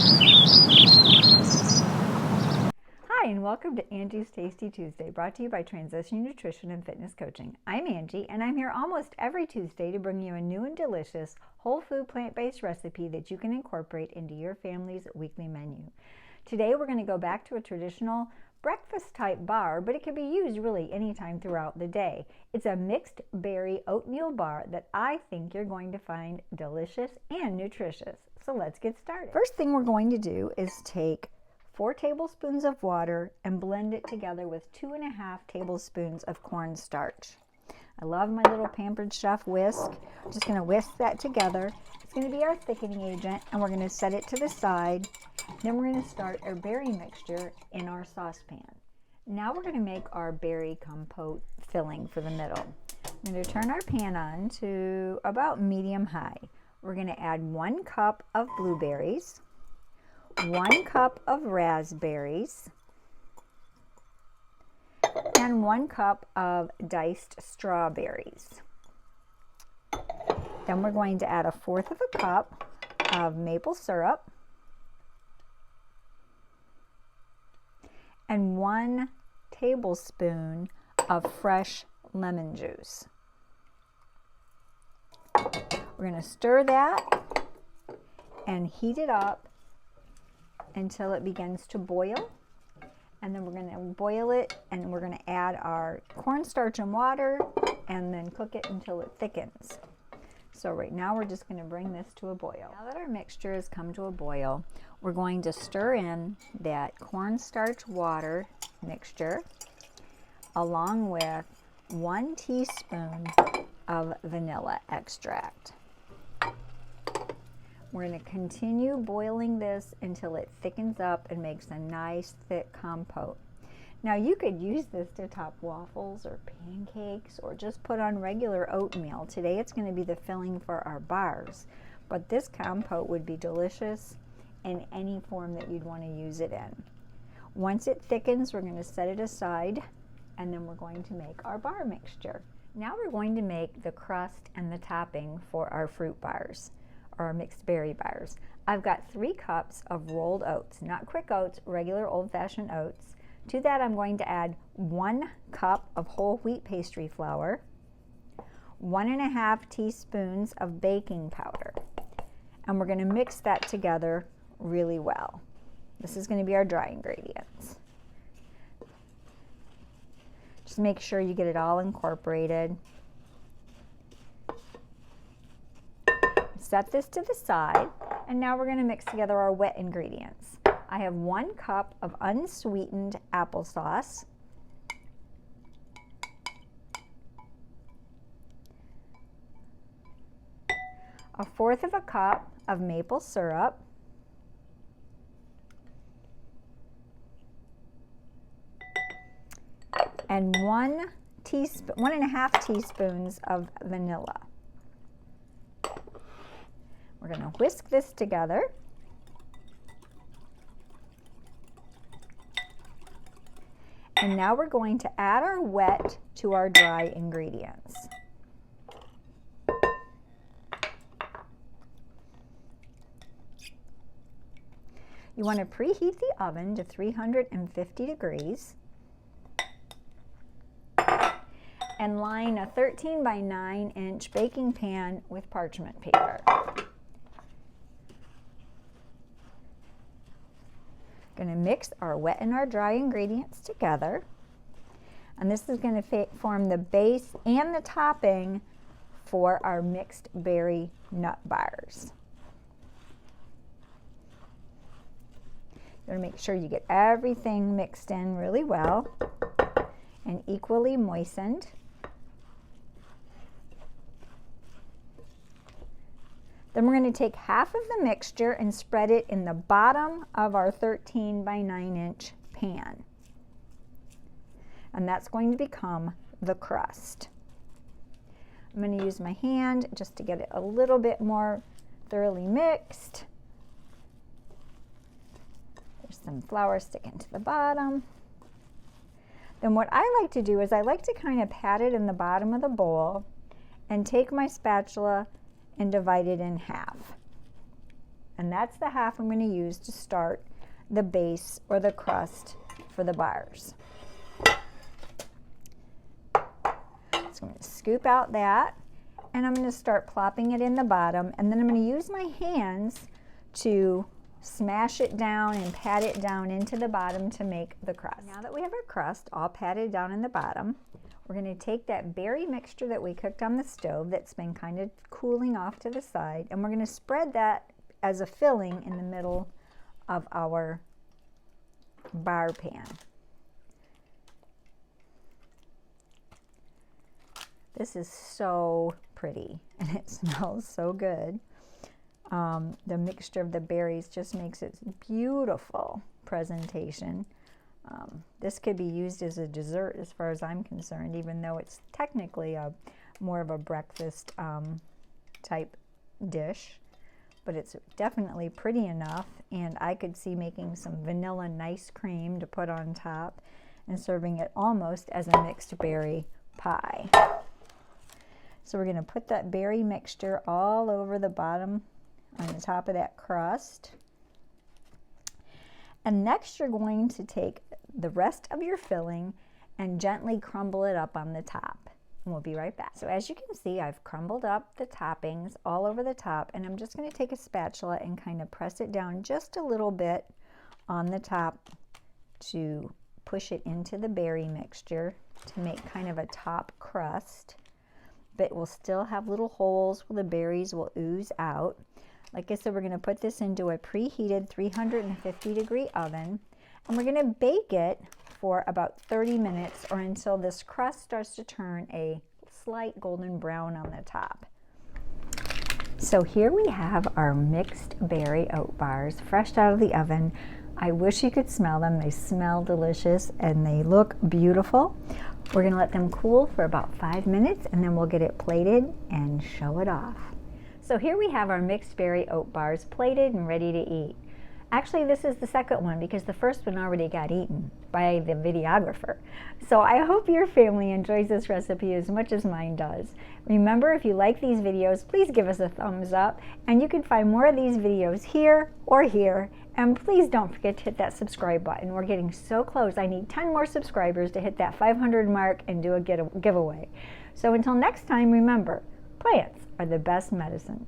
Hi, and welcome to Angie's Tasty Tuesday, brought to you by Transition Nutrition and Fitness Coaching. I'm Angie, and I'm here almost every Tuesday to bring you a new and delicious whole food plant-based recipe that you can incorporate into your family's weekly menu. Today we're going to go back to a traditional breakfast type bar, but it can be used really anytime throughout the day. It's a mixed berry oatmeal bar that I think you're going to find delicious and nutritious. So let's get started. First thing we're going to do is take 4 tablespoons of water and blend it together with 2.5 tablespoons of cornstarch. I love my little Pampered Chef whisk. I'm just going to whisk that together. It's going to be our thickening agent, and we're going to set it to the side. Then we're going to start our berry mixture in our saucepan. Now we're going to make our berry compote filling for the middle. I'm going to turn our pan on to about medium high. We're going to add 1 cup of blueberries, 1 cup of raspberries, and 1 cup of diced strawberries. Then we're going to add 1/4 of a cup of maple syrup and 1 tablespoon of fresh lemon juice. We're going to stir that and heat it up until it begins to boil. And then we're going to boil it, and we're going to add our cornstarch and water and then cook it until it thickens. So right now we're just going to bring this to a boil. Now that our mixture has come to a boil, we're going to stir in that cornstarch water mixture along with 1 teaspoon of vanilla extract. We're going to continue boiling this until it thickens up and makes a nice thick compote. Now you could use this to top waffles or pancakes or just put on regular oatmeal. Today it's going to be the filling for our bars, but this compote would be delicious in any form that you'd want to use it in. Once it thickens, we're going to set it aside, and then we're going to make our bar mixture. Now we're going to make the crust and the topping for our fruit bars, or mixed berry bars. I've got 3 cups of rolled oats, not quick oats, regular old-fashioned oats. To that I'm going to add 1 cup of whole wheat pastry flour, 1.5 teaspoons of baking powder, and we're going to mix that together really well. This is going to be our dry ingredients. Just make sure you get it all incorporated. Set this to the side, and now we're going to mix together our wet ingredients. I have 1 cup of unsweetened applesauce, a 1/4 of a cup of maple syrup, and 1.5 teaspoons of vanilla. We're going to whisk this together. And now we're going to add our wet to our dry ingredients. You want to preheat the oven to 350 degrees and line a 13 by 9 inch baking pan with parchment paper. Going to mix our wet and our dry ingredients together, and this is going to form the base and the topping for our mixed berry nut bars. You're going to make sure you get everything mixed in really well and equally moistened. Then we're going to take half of the mixture and spread it in the bottom of our 13 by 9 inch pan. And that's going to become the crust. I'm going to use my hand just to get it a little bit more thoroughly mixed. There's some flour sticking to the bottom. Then what I like to do is I like to kind of pat it in the bottom of the bowl and take my spatula and divide it in half. and that's the half I'm going to use to start the base or the crust for the bars. So I'm going to scoop out that, and I'm going to start plopping it in the bottom, and then I'm going to use my hands to smash it down and pat it down into the bottom to make the crust. Now that we have our crust all patted down in the bottom, we're going to take that berry mixture that we cooked on the stove that's been kind of cooling off to the side, and we're going to spread that as a filling in the middle of our bar pan. This is so pretty and it smells so good. The mixture of the berries just makes it beautiful presentation. This could be used as a dessert as far as I'm concerned, even though it's technically more of a breakfast type dish, but it's definitely pretty enough, and I could see making some vanilla nice cream to put on top and serving it almost as a mixed berry pie. So we're going to put that berry mixture all over the bottom on the top of that crust. And next you're going to take the rest of your filling and gently crumble it up on the top. And we'll be right back. So as you can see, I've crumbled up the toppings all over the top, and I'm just going to take a spatula and kind of press it down just a little bit on the top to push it into the berry mixture to make kind of a top crust. But we'll still have little holes where the berries will ooze out. Like I said, we're going to put this into a preheated 350-degree oven, and we're going to bake it for about 30 minutes or until this crust starts to turn a slight golden brown on the top. So here we have our mixed berry oat bars, fresh out of the oven. I wish you could smell them. They smell delicious and they look beautiful. We're going to let them cool for about 5 minutes, and then we'll get it plated and show it off. So here we have our mixed berry oat bars plated and ready to eat. Actually, this is the second one because the first one already got eaten by the videographer. So I hope your family enjoys this recipe as much as mine does. Remember, if you like these videos, please give us a thumbs up, and you can find more of these videos here or here. And please don't forget to hit that subscribe button. We're getting so close. I need 10 more subscribers to hit that 500 mark and do a giveaway. So until next time, remember, plants are the best medicine.